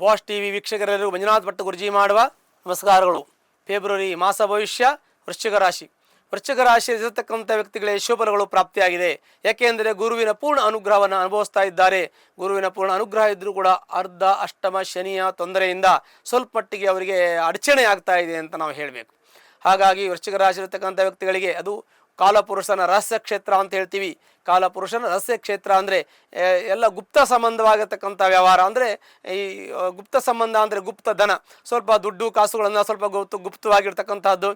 Boss TV ವೀಕ್ಷಕರೆಲ್ಲರೂ Manjunath Bhat ಗುರುಜಿ ಮಾಡುವ ನಮಸ್ಕಾರಗಳು. February ಮಾಸ ಭವಿಷ್ಯ ವೃಶ್ಚಿಕ ರಾಶಿ. ವೃಶ್ಚಿಕ ರಾಶಿಯಲ್ಲಿರತಕ್ಕಂಥ ವ್ಯಕ್ತಿಗಳಿಗೆ ಶುಭಫಲಗಳು ಪ್ರಾಪ್ತಿಯಾಗಿದೆ. ಯಾಕೆಂದರೆ ಗುರುವಿನ ಪೂರ್ಣ ಅನುಗ್ರಹವನ್ನು ಅನುಭವಿಸ್ತಾ ಇದ್ದಾರೆ. ಗುರುವಿನ ಪೂರ್ಣ ಅನುಗ್ರಹ ಇದ್ದರೂ ಕೂಡ ಅರ್ಧ ಅಷ್ಟಮ ಶನಿಯ ತೊಂದರೆಯಿಂದ ಸ್ವಲ್ಪ ಮಟ್ಟಿಗೆ ಅವರಿಗೆ ಅಡಚಣೆ ಆಗ್ತಾ ಇದೆ ಅಂತ ನಾವು ಹೇಳಬೇಕು. ಹಾಗಾಗಿ ವೃಶ್ಚಿಕ ರಾಶಿಯಲ್ಲಿರ್ತಕ್ಕಂಥ ವ್ಯಕ್ತಿಗಳಿಗೆ ಅದು ಕಾಲಪುರುಷನ ರಹಸ್ಯ ಕ್ಷೇತ್ರ ಅಂತ ಹೇಳ್ತೀವಿ. ಕಾಲಪುರುಷನ ರಹಸ್ಯ ಕ್ಷೇತ್ರ ಅಂದರೆ ಎಲ್ಲ ಗುಪ್ತ ಸಂಬಂಧವಾಗಿರ್ತಕ್ಕಂಥ ವ್ಯವಹಾರ. ಅಂದರೆ ಈ ಗುಪ್ತ ಸಂಬಂಧ ಅಂದರೆ ಗುಪ್ತ ಧನ, ಸ್ವಲ್ಪ ದುಡ್ಡು ಕಾಸುಗಳನ್ನು ಸ್ವಲ್ಪ ಗುಪ್ತವಾಗಿರ್ತಕ್ಕಂಥದ್ದು,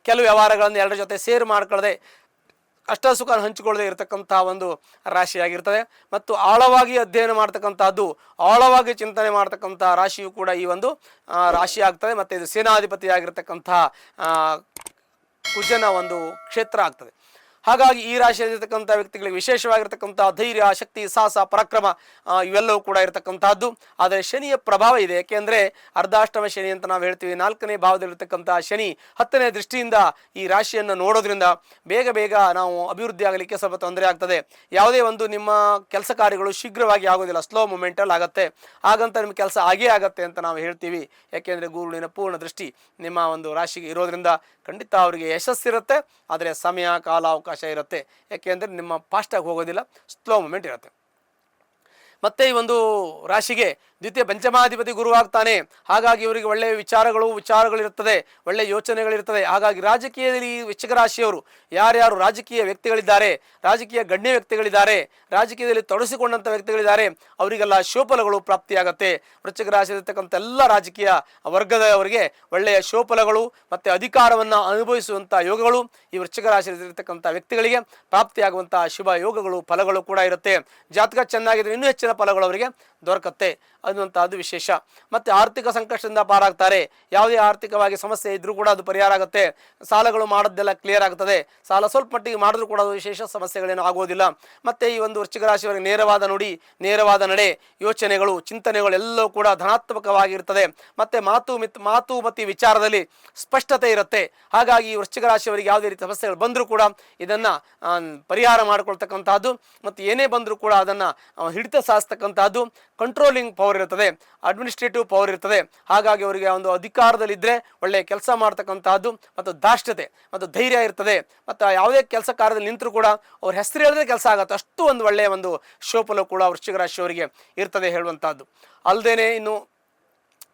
ಕೆಲವು ವ್ಯವಹಾರಗಳನ್ನು ಎಲ್ಲರ ಜೊತೆ ಸೇರ್ ಮಾಡ್ಕೊಳ್ಳದೆ ಅಷ್ಟ ಸುಖ ಹಂಚಿಕೊಳ್ಳದೆ ಇರತಕ್ಕಂಥ ಒಂದು ರಾಶಿಯಾಗಿರ್ತದೆ. ಮತ್ತು ಆಳವಾಗಿ ಅಧ್ಯಯನ ಮಾಡ್ತಕ್ಕಂಥದ್ದು, ಆಳವಾಗಿ ಚಿಂತನೆ ಮಾಡ್ತಕ್ಕಂಥ ರಾಶಿಯು ಕೂಡ ಈ ಒಂದು ರಾಶಿ ಆಗ್ತದೆ. ಮತ್ತು ಇದು ಸೇನಾಧಿಪತಿ ಆಗಿರ್ತಕ್ಕಂಥ ಕುಜನ ಒಂದು ಕ್ಷೇತ್ರ ಆಗ್ತದೆ. ಹಾಗಾಗಿ ಈ ರಾಶಿಯಲ್ಲಿರ್ತಕ್ಕಂಥ ವ್ಯಕ್ತಿಗಳಿಗೆ ವಿಶೇಷವಾಗಿರ್ತಕ್ಕಂಥ ಧೈರ್ಯ, ಶಕ್ತಿ, ಸಾಹಸ, ಪರಾಕ್ರಮ ಇವೆಲ್ಲವೂ ಕೂಡ ಇರತಕ್ಕಂಥದ್ದು. ಆದರೆ ಶನಿಯ ಪ್ರಭಾವ ಇದೆ. ಏಕೆಂದರೆ ಅರ್ಧಾಷ್ಟಮ ಶನಿ ಅಂತ ನಾವು ಹೇಳ್ತೀವಿ. 4ನೇ ಭಾವದಲ್ಲಿರ್ತಕ್ಕಂಥ ಶನಿ 10ನೇ ದೃಷ್ಟಿಯಿಂದ ಈ ರಾಶಿಯನ್ನು ನೋಡೋದ್ರಿಂದ ಬೇಗ ನಾವು ಅಭಿವೃದ್ಧಿ ಆಗಲಿಕ್ಕೆ ಸ್ವಲ್ಪ ತೊಂದರೆ ಆಗ್ತದೆ. ಯಾವುದೇ ಒಂದು ನಿಮ್ಮ ಕೆಲಸ ಕಾರ್ಯಗಳು ಶೀಘ್ರವಾಗಿ ಆಗೋದಿಲ್ಲ, ಸ್ಲೋ ಮೂಮೆಂಟಲ್ಲಿ ಆಗುತ್ತೆ. ಹಾಗಂತ ನಿಮ್ಮ ಕೆಲಸ ಆಗೇ ಆಗತ್ತೆ ಅಂತ ನಾವು ಹೇಳ್ತೀವಿ. ಯಾಕೆಂದರೆ ಗುರುವಿನ ಪೂರ್ಣ ದೃಷ್ಟಿ ನಿಮ್ಮ ಒಂದು ರಾಶಿಗೆ ಇರೋದ್ರಿಂದ ಖಂಡಿತ ಅವರಿಗೆ ಯಶಸ್ಸಿರುತ್ತೆ. ಆದರೆ ಸಮಯ, ಕಾಲ, ಅವಕಾಶ ಇರುತ್ತೆ. ಯಾಕೆಂದರೆ ನಿಮ್ಮ ಫಾಸ್ಟಾಗಿ ಹೋಗೋದಿಲ್ಲ, ಸ್ಲೋ ಮೂಮೆಂಟ್ ಇರುತ್ತೆ. ಮತ್ತು ಈ ಒಂದು ರಾಶಿಗೆ ದ್ವಿತೀಯ ಪಂಚಮಾಧಿಪತಿ ಗುರುವಾಗ್ತಾನೆ. ಹಾಗಾಗಿ ಇವರಿಗೆ ಒಳ್ಳೆಯ ವಿಚಾರಗಳಿರ್ತದೆ, ಒಳ್ಳೆಯ ಯೋಚನೆಗಳಿರ್ತದೆ. ಹಾಗಾಗಿ ರಾಜಕೀಯದಲ್ಲಿ ವೃಶ್ಚಿಕ ರಾಶಿಯವರು ಯಾರ್ಯಾರು ರಾಜಕೀಯ ವ್ಯಕ್ತಿಗಳಿದ್ದಾರೆ, ರಾಜಕೀಯ ಗಣ್ಯ ವ್ಯಕ್ತಿಗಳಿದ್ದಾರೆ, ರಾಜಕೀಯದಲ್ಲಿ ತೊಡಗಿಸಿಕೊಂಡಂಥ ವ್ಯಕ್ತಿಗಳಿದ್ದಾರೆ, ಅವರಿಗೆಲ್ಲ ಶುಭಫಲಗಳು ಪ್ರಾಪ್ತಿಯಾಗತ್ತೆ. ವೃಶ್ಚಿಕ ರಾಶಿಯಲ್ಲಿರ್ತಕ್ಕಂಥ ಎಲ್ಲ ರಾಜಕೀಯ ವರ್ಗದವರಿಗೆ ಒಳ್ಳೆಯ ಶುಭಫಲಗಳು ಮತ್ತು ಅಧಿಕಾರವನ್ನು ಅನುಭವಿಸುವಂಥ ಯೋಗಗಳು ಈ ವೃಶ್ಚಿಕ ರಾಶಿಯಲ್ಲಿರ್ತಕ್ಕಂಥ ವ್ಯಕ್ತಿಗಳಿಗೆ ಪ್ರಾಪ್ತಿಯಾಗುವಂಥ ಶುಭ ಯೋಗಗಳು, ಫಲಗಳು ಕೂಡ ಇರುತ್ತೆ. ಜಾತಕ ಚೆನ್ನಾಗಿದ್ರೆ ಇನ್ನೂ ಹೆಚ್ಚಿನ ಫಲಗಳು ಅವರಿಗೆ ದೊರಕತ್ತೆ ಅನ್ನುವಂಥದ್ದು ವಿಶೇಷ. ಮತ್ತು ಆರ್ಥಿಕ ಸಂಕಷ್ಟದಿಂದ ಪಾರಾಗ್ತಾರೆ. ಯಾವುದೇ ಆರ್ಥಿಕವಾಗಿ ಸಮಸ್ಯೆ ಇದ್ದರೂ ಕೂಡ ಅದು ಪರಿಹಾರ ಆಗುತ್ತೆ. ಸಾಲಗಳು ಮಾಡೋದೆಲ್ಲ ಕ್ಲಿಯರ್ ಆಗ್ತದೆ. ಸಾಲ ಸ್ವಲ್ಪ ಮಟ್ಟಿಗೆ ಮಾಡಿದ್ರೂ ಕೂಡ ಅದು ವಿಶೇಷ ಸಮಸ್ಯೆಗಳೇನು ಆಗೋದಿಲ್ಲ. ಮತ್ತು ಈ ಒಂದು ವೃಶ್ಚಿಕ ರಾಶಿಯವರಿಗೆ ನೇರವಾದ ನುಡಿ, ನೇರವಾದ ನಡೆ, ಯೋಚನೆಗಳು, ಚಿಂತನೆಗಳು ಎಲ್ಲವೂ ಕೂಡ ಧನಾತ್ಮಕವಾಗಿರ್ತದೆ. ಮತ್ತು ಮಾತು ಮತ್ತು ವಿಚಾರದಲ್ಲಿ ಸ್ಪಷ್ಟತೆ ಇರುತ್ತೆ. ಹಾಗಾಗಿ ವೃಶ್ಚಿಕ ರಾಶಿಯವರಿಗೆ ಯಾವುದೇ ರೀತಿ ಸಮಸ್ಯೆಗಳು ಬಂದರೂ ಕೂಡ ಇದನ್ನು ಪರಿಹಾರ ಮಾಡಿಕೊಳ್ತಕ್ಕಂಥದ್ದು ಮತ್ತು ಏನೇ ಬಂದರೂ ಕೂಡ ಅದನ್ನು ಹಿಡಿತ ಸಾಧಿಸ್ತಕ್ಕಂಥದ್ದು, ಕಂಟ್ರೋಲಿಂಗ್ ಪವರ್ ಇರ್ತದೆ, ಅಡ್ಮಿನಿಸ್ಟ್ರೇಟಿವ್ ಪವರ್ ಇರ್ತದೆ. ಹಾಗಾಗಿ ಅವರಿಗೆ ಒಂದು ಅಧಿಕಾರದಲ್ಲಿದ್ದರೆ ಒಳ್ಳೆಯ ಕೆಲಸ ಮಾಡ್ತಕ್ಕಂಥದ್ದು ಮತ್ತು ದಾಷ್ಟ್ಯತೆ ಮತ್ತು ಧೈರ್ಯ ಇರ್ತದೆ. ಮತ್ತು ಯಾವುದೇ ಕೆಲಸ ಕಾರ್ಯದಲ್ಲಿ ನಿಂತರೂ ಕೂಡ ಅವ್ರ ಹೆಸರು ಹೇಳಿದ್ರೆ ಕೆಲಸ ಆಗುತ್ತೆ. ಅಷ್ಟು ಒಂದು ಒಳ್ಳೆಯ ಒಂದು ಶೋಫಲ ಕೂಡ ವೃಶ್ಚಿಕ ರಾಶಿಯವರಿಗೆ ಇರ್ತದೆ ಹೇಳುವಂಥದ್ದು. ಅಲ್ಲದೇನೆ ಇನ್ನು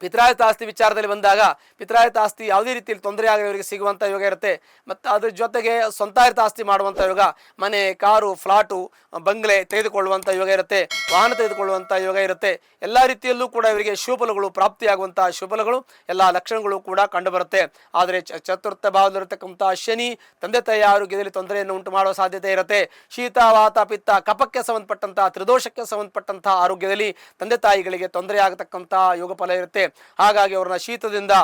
ಪಿತ್ರಾಯತ ಆಸ್ತಿ ವಿಚಾರದಲ್ಲಿ ಬಂದಾಗ ಪಿತ್ರಾಯತ ಆಸ್ತಿ ಯಾವುದೇ ರೀತಿಯಲ್ಲಿ ತೊಂದರೆ ಆಗದವರಿಗೆ ಸಿಗುವಂಥ ಯೋಗ ಇರುತ್ತೆ. ಮತ್ತು ಅದ್ರ ಜೊತೆಗೆ ಸ್ವಂತಾಯತ ಆಸ್ತಿ ಮಾಡುವಂಥ ಯೋಗ, ಮನೆ, ಕಾರು, ಫ್ಲಾಟು, ಬಂಗ್ಲೆ ತೆಗೆದುಕೊಳ್ಳುವಂಥ ಯೋಗ ಇರುತ್ತೆ, ವಾಹನ ತೆಗೆದುಕೊಳ್ಳುವಂಥ ಯೋಗ ಇರುತ್ತೆ. ಎಲ್ಲ ರೀತಿಯಲ್ಲೂ ಕೂಡ ಇವರಿಗೆ ಶುಭಫಲಗಳು ಪ್ರಾಪ್ತಿಯಾಗುವಂಥ ಶುಭಫಲಗಳು ಎಲ್ಲ ಲಕ್ಷಣಗಳು ಕೂಡ ಕಂಡುಬರುತ್ತೆ. ಆದರೆ ಚತುರ್ಥ ಭಾವದಲ್ಲಿರತಕ್ಕಂಥ ಶನಿ ತಂದೆ ತಾಯಿ ಆರೋಗ್ಯದಲ್ಲಿ ತೊಂದರೆಯನ್ನು ಉಂಟು ಮಾಡುವ ಸಾಧ್ಯತೆ ಇರುತ್ತೆ. ಶೀತ, ವಾತ, ಪಿತ್ತ, ಕಫಕ್ಕೆ ಸಂಬಂಧಪಟ್ಟಂಥ, ತ್ರಿದೋಷಕ್ಕೆ ಸಂಬಂಧಪಟ್ಟಂಥ ಆರೋಗ್ಯದಲ್ಲಿ ತಂದೆ ತಾಯಿಗಳಿಗೆ ತೊಂದರೆ ಆಗತಕ್ಕಂಥ ಯೋಗ ಫಲ ಇರುತ್ತೆ. ಹಾಗಾಗಿ ಅವರನ್ನ ಶೀತದಿಂದ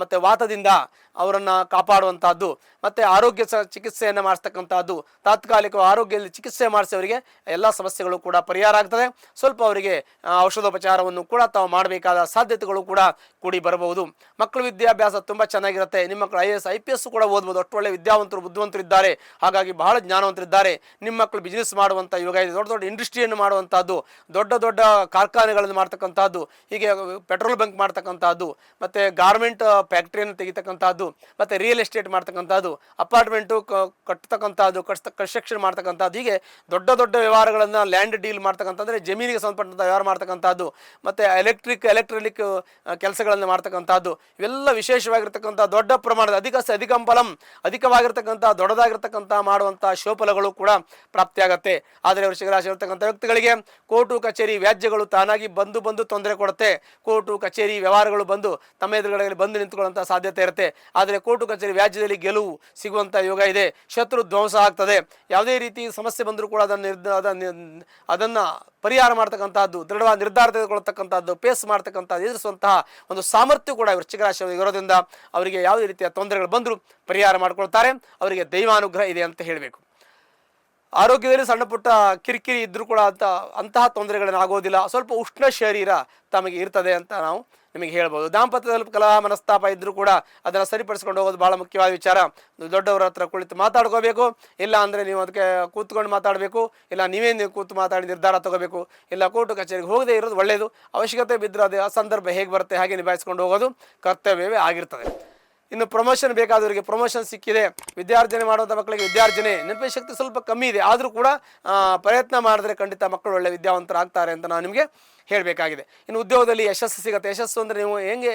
ಮತ್ತು ವಾತದಿಂದ ಅವರನ್ನು ಕಾಪಾಡುವಂಥದ್ದು ಮತ್ತು ಆರೋಗ್ಯ ಚಿಕಿತ್ಸೆಯನ್ನು ಮಾಡಿಸ್ತಕ್ಕಂಥದ್ದು, ತಾತ್ಕಾಲಿಕ ಆರೋಗ್ಯದಲ್ಲಿ ಚಿಕಿತ್ಸೆ ಮಾಡಿಸಿ ಅವರಿಗೆ ಎಲ್ಲ ಸಮಸ್ಯೆಗಳು ಕೂಡ ಪರಿಹಾರ ಆಗ್ತದೆ. ಸ್ವಲ್ಪ ಅವರಿಗೆ ಔಷಧೋಪಚಾರವನ್ನು ಕೂಡ ತಾವು ಮಾಡಬೇಕಾದ ಸಾಧ್ಯತೆಗಳು ಕೂಡ ಕೂಡಿ ಬರಬಹುದು. ಮಕ್ಕಳ ವಿದ್ಯಾಭ್ಯಾಸ ತುಂಬ ಚೆನ್ನಾಗಿರುತ್ತೆ. ನಿಮ್ಮ ಮಕ್ಕಳು IAS IPS ಕೂಡ ಓದ್ಬೋದು. ಅಷ್ಟು ಒಳ್ಳೆ ವಿದ್ಯಾವಂತರು, ಬುದ್ಧಿವಂತರು ಇದ್ದಾರೆ. ಹಾಗಾಗಿ ಬಹಳ ಜ್ಞಾನವಂತರಿದ್ದಾರೆ. ನಿಮ್ಮ ಮಕ್ಕಳು ಬಿಸ್ನೆಸ್ ಮಾಡುವಂಥ ಯೋಗ ಇದೆ. ದೊಡ್ಡ ದೊಡ್ಡ ಇಂಡಸ್ಟ್ರಿಯನ್ನು ಮಾಡುವಂಥದ್ದು, ದೊಡ್ಡ ಕಾರ್ಖಾನೆಗಳನ್ನು ಮಾಡ್ತಕ್ಕಂಥದ್ದು, ಹೀಗೆ ಪೆಟ್ರೋಲ್ ಬಂಕ್ ಮಾಡ್ತಕ್ಕಂಥದ್ದು, ಮತ್ತು ಗಾರ್ಮೆಂಟ್ ಫ್ಯಾಕ್ಟ್ರಿಯನ್ನು ತೆಗಿತಕ್ಕಂಥದ್ದು, ಮತ್ತು ರಿಯಲ್ ಎಸ್ಟೇಟ್ ಮಾಡ್ತಕ್ಕಂಥದ್ದು, ಅಪಾರ್ಟ್ಮೆಂಟು ಕಟ್ತಕ್ಕಂಥದ್ದು, ಕನ್ಸ್ಟ್ರಕ್ಷನ್ ಮಾಡ್ತಕ್ಕಂಥದ್ದು, ಹೀಗೆ ದೊಡ್ಡ ವ್ಯವಹಾರಗಳನ್ನು ಲ್ಯಾಂಡ್ ಡೀಲ್ ಮಾಡ್ತಕ್ಕಂಥದ್ದು, ಜಮೀನಿಗೆ ಸಂಬಂಧಪಟ್ಟಂಥ ವ್ಯವಹಾರ ಮಾಡ್ತಕ್ಕಂಥದ್ದು, ಮತ್ತು ಎಲೆಕ್ಟ್ರಿಕ್ ಕೆಲಸಗಳನ್ನು ಮಾಡ್ತಕ್ಕಂಥದ್ದು, ಇವೆಲ್ಲ ವಿಶೇಷವಾಗಿರ್ತಕ್ಕಂಥ ದೊಡ್ಡ ಪ್ರಮಾಣದ ಅಧಿಕ ಫಲಂ ಅಧಿಕವಾಗಿರ್ತಕ್ಕಂಥ ದೊಡ್ಡದಾಗಿರ್ತಕ್ಕಂಥ ಮಾಡುವಂಥ ಶೋಫಲಗಳು ಕೂಡ ಪ್ರಾಪ್ತಿಯಾಗತ್ತೆ. ಆದರೆ ವೃಶ್ಚಿಕ ರಾಶಿ ಇರತಕ್ಕಂಥ ವ್ಯಕ್ತಿಗಳಿಗೆ ಕೋರ್ಟು ಕಚೇರಿ ವ್ಯಾಜ್ಯಗಳು ತಾನಾಗಿ ಬಂದು ತೊಂದರೆ ಕೊಡುತ್ತೆ. ಕೋರ್ಟು ಕಚೇರಿ ವ್ಯವಹಾರಗಳು ಬಂದು ತಮ್ಮ ಎದುರುಗಡೆ ಬಂದು ನಿಂತುಕೊಳ್ಳುವಂಥ ಸಾಧ್ಯತೆ ಇರುತ್ತೆ. ಆದರೆ ಕೋರ್ಟು ಕಚೇರಿ ವ್ಯಾಜ್ಯದಲ್ಲಿ ಗೆಲುವು ಸಿಗುವಂಥ ಯೋಗ ಇದೆ. ಶತ್ರು ಧ್ವಂಸ ಆಗ್ತದೆ. ಯಾವುದೇ ರೀತಿ ಸಮಸ್ಯೆ ಬಂದರೂ ಕೂಡ ಅದನ್ನು ಪರಿಹಾರ ಮಾಡ್ತಕ್ಕಂಥದ್ದು, ದೃಢವಾದ ನಿರ್ಧಾರ ತೆಗೆದುಕೊಳ್ಳತಕ್ಕಂಥದ್ದು, ಪೇಸ್ ಮಾಡ್ತಕ್ಕಂಥದ್ದು, ಎದುರಿಸುವಂತಹ ಒಂದು ಸಾಮರ್ಥ್ಯ ಕೂಡ ವೃಶ್ಚಿಕ ರಾಶಿ ಇರೋದ್ರಿಂದ ಅವರಿಗೆ ಯಾವುದೇ ರೀತಿಯ ತೊಂದರೆಗಳು ಬಂದರೂ ಪರಿಹಾರ ಮಾಡ್ಕೊಳ್ತಾರೆ. ಅವರಿಗೆ ದೈವಾನುಗ್ರಹ ಇದೆ ಅಂತ ಹೇಳಬೇಕು. ಆರೋಗ್ಯದಲ್ಲಿ ಸಣ್ಣ ಪುಟ್ಟ ಕಿರಿಕಿರಿ ಇದ್ದರೂ ಕೂಡ ಅಂತಹ ತೊಂದರೆಗಳೇನಾಗೋದಿಲ್ಲ. ಸ್ವಲ್ಪ ಉಷ್ಣ ಶರೀರ ತಮಗೆ ಇರ್ತದೆ ಅಂತ ನಾವು ನಿಮಗೆ ಹೇಳ್ಬೋದು. ದಾಂಪತ್ಯದಲ್ಲಿ ಕಲಹ ಮನಸ್ತಾಪ ಇದ್ದರೂ ಕೂಡ ಅದನ್ನು ಸರಿಪಡಿಸ್ಕೊಂಡು ಹೋಗೋದು ಭಾಳ ಮುಖ್ಯವಾದ ವಿಚಾರ. ದೊಡ್ಡವರ ಹತ್ರ ಕುಳಿತು ಮಾತಾಡ್ಕೋಬೇಕು, ಇಲ್ಲ ಅಂದರೆ ನೀವು ಅದಕ್ಕೆ ಕೂತ್ಕೊಂಡು ಮಾತಾಡಬೇಕು, ಇಲ್ಲ ನೀವು ಕೂತು ಮಾತಾಡಿ ನಿರ್ಧಾರ ತಗೋಬೇಕು, ಇಲ್ಲ ಕೋರ್ಟು ಕಚೇರಿಗೆ ಹೋಗದೇ ಇರೋದು ಒಳ್ಳೆಯದು. ಅವಶ್ಯಕತೆ ಬಿದ್ದರೆ ಅದು ಆ ಸಂದರ್ಭ ಹೇಗೆ ಬರುತ್ತೆ ಹಾಗೆ ನಿಭಾಯಿಸ್ಕೊಂಡು ಹೋಗೋದು ಕರ್ತವ್ಯವೇ ಆಗಿರ್ತದೆ. ಇನ್ನು ಪ್ರಮೋಷನ್ ಬೇಕಾದವರಿಗೆ ಪ್ರಮೋಷನ್ ಸಿಕ್ಕಿದೆ, ವಿದ್ಯಾರ್ಜನೆ ಮಾಡುವಂಥ ಮಕ್ಕಳಿಗೆ ವಿದ್ಯಾರ್ಜನೆ, ನೆನಪಿನ ಶಕ್ತಿ ಸ್ವಲ್ಪ ಕಮ್ಮಿ ಇದೆ, ಆದರೂ ಕೂಡ ಪ್ರಯತ್ನ ಮಾಡಿದ್ರೆ ಖಂಡಿತ ಮಕ್ಕಳು ಒಳ್ಳೆ ವಿದ್ಯಾವಂತರಾಗ್ತಾರೆ ಅಂತ ನಾನು ನಿಮಗೆ ಹೇಳಬೇಕಾಗಿದೆ. ಇನ್ನು ಉದ್ಯೋಗದಲ್ಲಿ ಯಶಸ್ಸು ಸಿಗುತ್ತೆ. ಯಶಸ್ಸು ಅಂದರೆ ನೀವು ಹೆಂಗೆ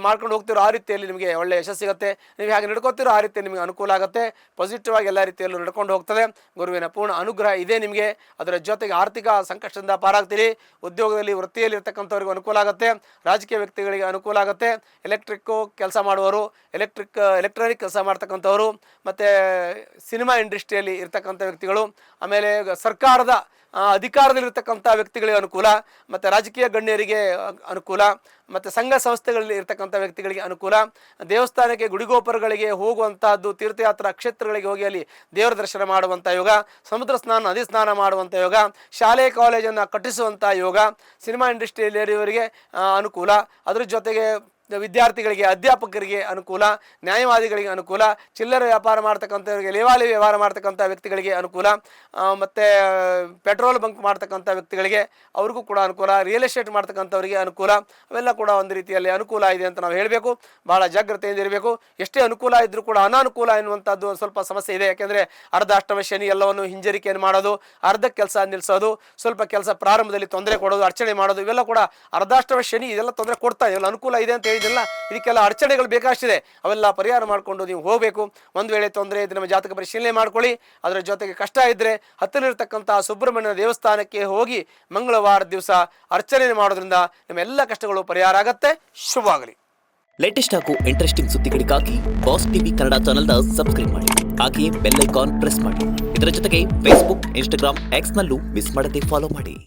ಮಾಡ್ಕೊಂಡು ಹೋಗ್ತಿರೋ ಆ ರೀತಿಯಲ್ಲಿ ನಿಮಗೆ ಒಳ್ಳೆ ಯಶಸ್ಸು ಸಿಗುತ್ತೆ. ನೀವು ಹೇಗೆ ನಡ್ಕೋತಿರೋ ಆ ರೀತಿ ನಿಮಗೆ ಅನುಕೂಲ ಆಗುತ್ತೆ. ಪಾಸಿಟಿವ್ ಆಗಿ ಎಲ್ಲ ರೀತಿಯಲ್ಲೂ ನಡ್ಕೊಂಡು ಹೋಗ್ತದೆ. ಗುರುವಿನ ಪೂರ್ಣ ಅನುಗ್ರಹ ಇದೆ ನಿಮಗೆ. ಅದರ ಜೊತೆಗೆ ಆರ್ಥಿಕ ಸಂಕಷ್ಟದಿಂದ ಪಾರಾಗ್ತೀರಿ. ಉದ್ಯೋಗದಲ್ಲಿ ವೃತ್ತಿಯಲ್ಲಿ ಇರ್ತಕ್ಕಂಥವ್ರಿಗೆ ಅನುಕೂಲ ಆಗುತ್ತೆ. ರಾಜಕೀಯ ವ್ಯಕ್ತಿಗಳಿಗೆ ಅನುಕೂಲ ಆಗುತ್ತೆ. ಎಲೆಕ್ಟ್ರಿಕ್ಕು ಕೆಲಸ ಮಾಡುವವರು, ಎಲೆಕ್ಟ್ರಾನಿಕ್ ಕೆಲಸ ಮಾಡ್ತಕ್ಕಂಥವ್ರು, ಮತ್ತು ಸಿನಿಮಾ ಇಂಡಸ್ಟ್ರಿಯಲ್ಲಿ ಇರ್ತಕ್ಕಂಥ ವ್ಯಕ್ತಿಗಳು, ಆಮೇಲೆ ಸರ್ಕಾರದ ಅಧಿಕಾರದಲ್ಲಿರ್ತಕ್ಕಂಥ ವ್ಯಕ್ತಿಗಳಿಗೆ ಅನುಕೂಲ, ಮತ್ತು ರಾಜಕೀಯ ಗಣ್ಯರಿಗೆ ಅನುಕೂಲ, ಮತ್ತು ಸಂಘ ಸಂಸ್ಥೆಗಳಲ್ಲಿ ಇರ್ತಕ್ಕಂಥ ವ್ಯಕ್ತಿಗಳಿಗೆ ಅನುಕೂಲ, ದೇವಸ್ಥಾನಕ್ಕೆ ಗುಡಿಗೋಪುರಗಳಿಗೆ ಹೋಗುವಂಥದ್ದು, ತೀರ್ಥಯಾತ್ರಾ ಕ್ಷೇತ್ರಗಳಿಗೆ ಹೋಗಿ ಅಲ್ಲಿ ದೇವರ ದರ್ಶನ ಮಾಡುವಂಥ ಯೋಗ, ಸಮುದ್ರ ಸ್ನಾನ ನದಿ ಸ್ನಾನ ಮಾಡುವಂಥ ಯೋಗ, ಶಾಲೆ ಕಾಲೇಜನ್ನು ಕಟ್ಟಿಸುವಂಥ ಯೋಗ, ಸಿನಿಮಾ ಇಂಡಸ್ಟ್ರಿಯಲ್ಲಿರುವವರಿಗೆ ಅನುಕೂಲ. ಅದ್ರ ಜೊತೆಗೆ ವಿದ್ಯಾರ್ಥಿಗಳಿಗೆ, ಅಧ್ಯಾಪಕರಿಗೆ ಅನುಕೂಲ, ನ್ಯಾಯವಾದಿಗಳಿಗೆ ಅನುಕೂಲ, ಚಿಲ್ಲರೆ ವ್ಯಾಪಾರ ಮಾಡ್ತಕ್ಕಂಥವ್ರಿಗೆ, ಲೇವಾಲಿ ವ್ಯವಹಾರ ಮಾಡ್ತಕ್ಕಂಥ ವ್ಯಕ್ತಿಗಳಿಗೆ ಅನುಕೂಲ, ಮತ್ತು ಪೆಟ್ರೋಲ್ ಬಂಕ್ ಮಾಡ್ತಕ್ಕಂಥ ವ್ಯಕ್ತಿಗಳಿಗೆ ಅವ್ರಿಗೂ ಕೂಡ ಅನುಕೂಲ, ರಿಯಲ್ ಎಸ್ಟೇಟ್ ಮಾಡ್ತಕ್ಕಂಥವ್ರಿಗೆ ಅನುಕೂಲ. ಅವೆಲ್ಲ ಕೂಡ ಒಂದು ರೀತಿಯಲ್ಲಿ ಅನುಕೂಲ ಇದೆ ಅಂತ ನಾವು ಹೇಳಬೇಕು. ಭಾಳ ಜಾಗ್ರತೆಯಿಂದ ಇರಬೇಕು. ಎಷ್ಟೇ ಅನುಕೂಲ ಇದ್ದರೂ ಕೂಡ ಅನಾನುಕೂಲ ಎನ್ನುವಂಥದ್ದು ಒಂದು ಸ್ವಲ್ಪ ಸಮಸ್ಯೆ ಇದೆ. ಯಾಕೆಂದರೆ ಅರ್ಧಾಷ್ಟಮ ಶನಿ ಎಲ್ಲವನ್ನು ಹಿಂಜರಿಕೆಯನ್ನು ಮಾಡೋದು, ಅರ್ಧಕ್ಕೆ ಕೆಲಸ ನಿಲ್ಲಿಸೋದು, ಸ್ವಲ್ಪ ಕೆಲಸ ಪ್ರಾರಂಭದಲ್ಲಿ ತೊಂದರೆ ಕೊಡೋದು, ಅಡಚಣೆ ಮಾಡೋದು, ಇವೆಲ್ಲ ಕೂಡ ಅರ್ಧಾಷ್ಟಮ ಶನಿ ಇದೆಲ್ಲ ತೊಂದರೆ ಕೊಡ್ತಾ ಇದೆಲ್ಲ ಅನುಕೂಲ ಇದೆ ಅಂತ ಹೇಳಿದಿಲ್ಲ. ಇದಕ್ಕೆಲ್ಲ ಅಡಚಣೆಗಳು ಬೇಕಾಷ್ಟಿದೆ. ಅವೆಲ್ಲ ಪರಿಹಾರ ಮಾಡಿಕೊಂಡು ನೀವು ಹೋಗಬೇಕು. ಒಂದು ವೇಳೆ ತೊಂದರೆ ಇದ್ದರೆ ನಮ್ಮ ಜಾತಕ ಪರಿಶೀಲನೆ ಮಾಡ್ಕೊಳ್ಳಿ. ಅದರ ಜೊತೆಗೆ ಕಷ್ಟ ಇದ್ದರೆ ಹತ್ತಿರಲಿರ್ತಕ್ಕಂಥ ಸುಬ್ರಹ್ಮಣ್ಯ ದೇವಸ್ಥಾನಕ್ಕೆ ಹೋಗಿ ಮಂಗಳವಾರ ದಿವಸ ಅರ್ಚನೆ ಮಾಡೋದ್ರಿಂದ ನಿಮ್ಮ ಎಲ್ಲ ಕಷ್ಟಗಳು ಪರಿಹಾರ ಆಗತ್ತೆ. ಶುಭವಾಗಲಿ. ಲೇಟೆಸ್ಟ್ ಹಾಗೂ ಇಂಟ್ರೆಸ್ಟಿಂಗ್ ಸುದ್ದಿಗಳಿಗಾಗಿ ಬಾಸ್ ಟಿವಿ ಕನ್ನಡ ಚಾನೆಲ್ನ ಸಬ್ಸ್ಕ್ರೈಬ್ ಮಾಡಿ. ಹಾಗೆಯೇ ಬೆಲ್ ಐಕಾನ್ ಪ್ರೆಸ್ ಮಾಡಿ. ಇದರ ಜೊತೆಗೆ ಫೇಸ್ಬುಕ್, ಇನ್ಸ್ಟಾಗ್ರಾಮ್, ಎಕ್ಸ್ನಲ್ಲೂ ಮಿಸ್ ಮಾಡದೆ ಫಾಲೋ ಮಾಡಿ.